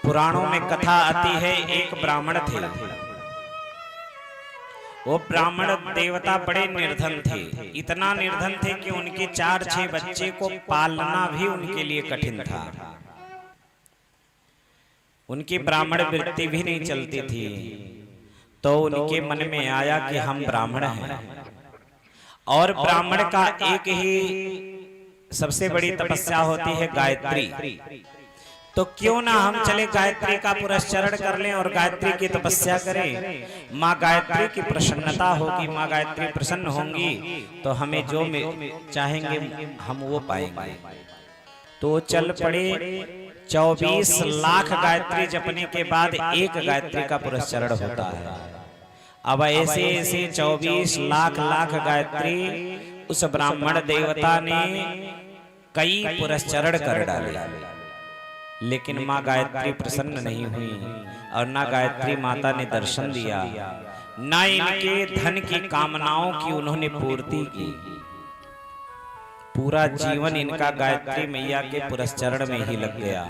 पुराणों में कथा आती है, एक ब्राह्मण थे। वो ब्राह्मण देवता बड़े निर्धन थे, इतना निर्धन थे कि उनके 4-6 बच्चे को पालना भी उनके लिए कठिन था। उनकी ब्राह्मण वृत्ति भी नहीं चलती थी। तो उनके मन में आया कि हम ब्राह्मण हैं और ब्राह्मण का एक ही सबसे बड़ी तपस्या होती है गायत्री। तो क्यों ना हम चले गायत्री का पुरस्चरण कर लें और गायत्री की तपस्या करें। माँ गायत्री की प्रसन्नता होगी, माँ गायत्री प्रसन्न होंगी तो हमें जो चाहेंगे हम वो पाएंगे। तो चल पड़े। 24 लाख गायत्री जपने के बाद एक गायत्री का पुरस्चरण होता है। अब ऐसे ऐसे 24 लाख गायत्री उस ब्राह्मण देवता ने कई पुरस्चरण कर डाले, लेकिन माँ गायत्री प्रसन्न नहीं हुई और ना गायत्री माता ने दर्शन दिया, ना इनके धन की कामनाओं की उन्होंने पूर्ति की। पूरा जीवन इनका गायत्री मैया के पुरस्चरण में ही लग गया।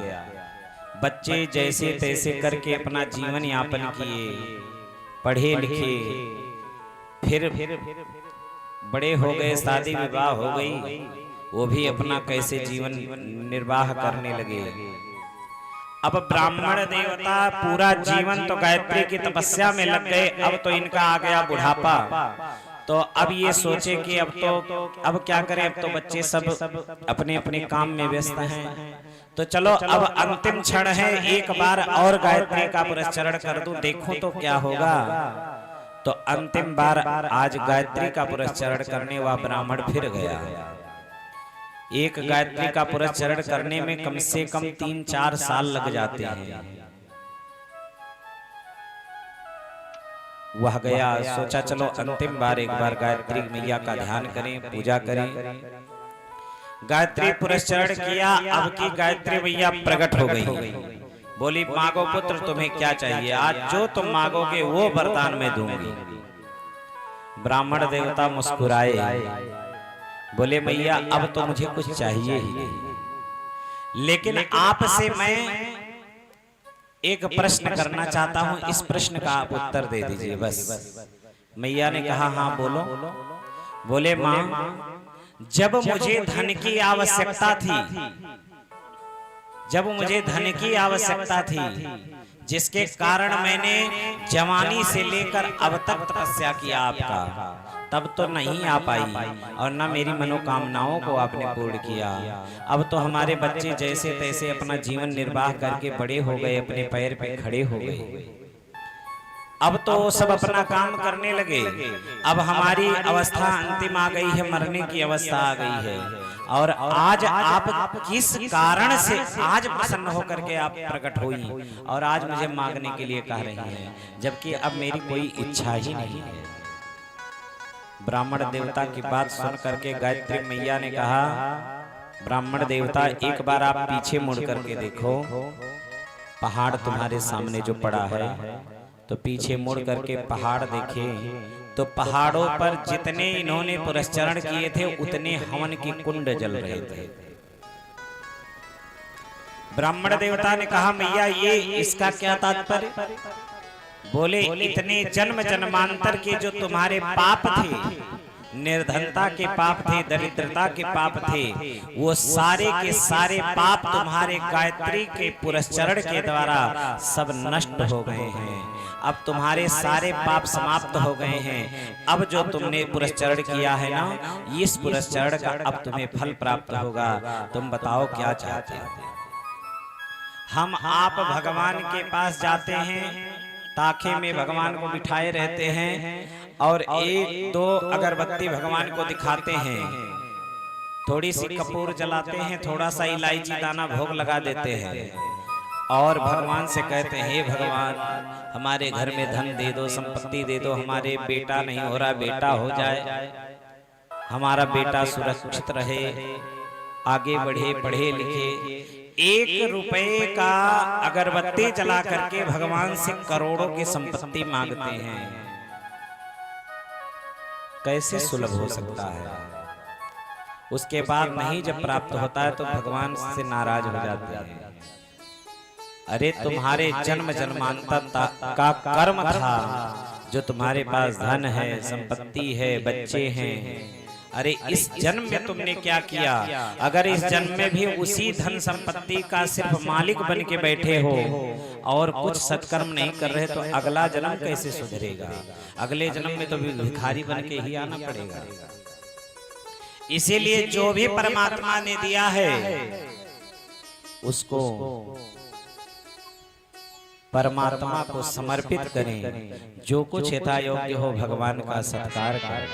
बच्चे जैसे तैसे करके अपना जीवन यापन किए, पढ़े लिखे, फिर बड़े हो गए, शादी विवाह हो गई, वो भी अपना कैसे जीवन निर्वाह करने लगे। अब ब्राह्मण देवता पूरा जीवन तो गायत्री की तपस्या में लग गए, अब तो इनका आ गया बुढ़ापा। तो अब ये सोचे कि अब क्या करें, अब तो बच्चे सब अपने अपने काम में व्यस्त हैं, तो चलो अब अंतिम क्षण है, एक बार और गायत्री का पुरस्चरण कर दूं, देखूं तो क्या होगा। तो अंतिम बार आज गायत्री का पुरस्चरण करने वह ब्राह्मण फिर गया। एक गायत्री का पुरस्चरण करने में कम से कम 3-4 साल लग जाते हैं। वह गया, सोचा चलो अंतिम बार एक बार गायत्री मैया का ध्यान करें, पूजा करें। गायत्री पुरस्चरण किया। अब की गायत्री मैया प्रकट हो गई, बोली मांगो पुत्र, तुम्हें क्या चाहिए, आज जो तुम मांगोगे वो वरदान मैं दूंगी। ब्राह्मण देवता मुस्कुराए, बोले मैया अब तो मुझे कुछ चाहिए ही नहीं, लेकिन आपसे मैं एक प्रश्न करना चाहता हूं, इस प्रश्न का आप उत्तर दे दीजिए बस। मैया ने कहा हाँ बोलो। बोले मां, जब मुझे धन की आवश्यकता थी, जब मुझे धन की आवश्यकता थी, जिसके कारण मैंने जवानी से लेकर अब तक तपस्या किया आपका, तब तो नहीं आ पाई और न मेरी मनोकामनाओं को आपने पूर्ण किया। अब तो हमारे बच्चे जैसे तैसे अपना जीवन निर्वाह करके बड़े हो गए, अपने पैर पे खड़े हो गए, अब तो सब अपना काम करने लगे। अब हमारी अवस्था अंतिम आ गई है, मरने की अवस्था आ गई है, और आज आप किस कारण से आज प्रसन्न होकर के आप प्रकट हुई और आज मुझे मांगने के लिए कह रही हैं, जबकि अब मेरी कोई इच्छा ही नहीं है। ब्राह्मण देवता की बात सुन करके गायत्री मैया ने कहा, ब्राह्मण देवता एक बार आप पीछे मुड़ करके देखो, पहाड़ तुम्हारे सामने जो पड़ा है, तो पीछे मुड़ करके पहाड़ देखे तो पहाड़ों पर जितने इन्होंने पुरस्चरण किए थे उतने हवन की कुंड जल रहे थे। ब्राह्मण देवता ने कहा मैया ये इसका क्या तात्पर्य। बोले इतने जन्म जन्मांतर के जो तुम्हारे पाप थे, निर्धनता के पाप थे, दरिद्रता के पाप थे, वो सारे के सारे पाप तुम्हारे गायत्री के पुरस्चरण के द्वारा सब नष्ट हो गए हैं। अब तुम्हारे सारे पाप समाप्त हो गए हैं। अब जो तुमने पुरस्चरण किया है ना, इस पुरस्चरण का अब तुम्हें फल प्राप्त होगा। तुम बताओ क्या चाहते हो। हम आप भगवान के पास जाते हैं, ताखे में भगवान को बिठाए रहते हैं और 1-2 अगरबत्ती भगवान को दिखाते हैं, थोड़ी सी कपूर जलाते हैं, थोड़ा सा इलायची दाना भोग लगा देते हैं और भगवान से कहते हैं हे भगवान हमारे घर में धन दे दो, संपत्ति दे दो, हमारे बेटा नहीं हो रहा, बेटा हो जाए, हमारा बेटा सुरक्षित रहे, आगे बढ़े, पढ़े लिखे। 1 रुपए का अगरबत्ती जला करके भगवान से करोड़ों की संपत्ति मांगते हैं। कैसे सुलभ हो सकता है। उसके बाद नहीं जब प्राप्त होता है तो भगवान से नाराज हो जाते हैं। अरे तुम्हारे जन्म जन्मांतर का कर्म था, जो तुम्हारे पास धन है, संपत्ति है, बच्चे हैं। अरे इस जन्म में तुमने क्या किया? अगर इस जन्म में भी उसी धन संपत्ति का सिर्फ मालिक बन के बैठे हो और कुछ सत्कर्म नहीं कर रहे, तो अगला जन्म कैसे सुधरेगा? अगले जन्म में तो भी भिखारी बन के ही आना पड़ेगा। इसीलिए जो भी परमात्मा ने दिया है उसको परमात्मा को समर्पित करें। जो कुछ यथा योग्य हो भगवान का सत्कार करें।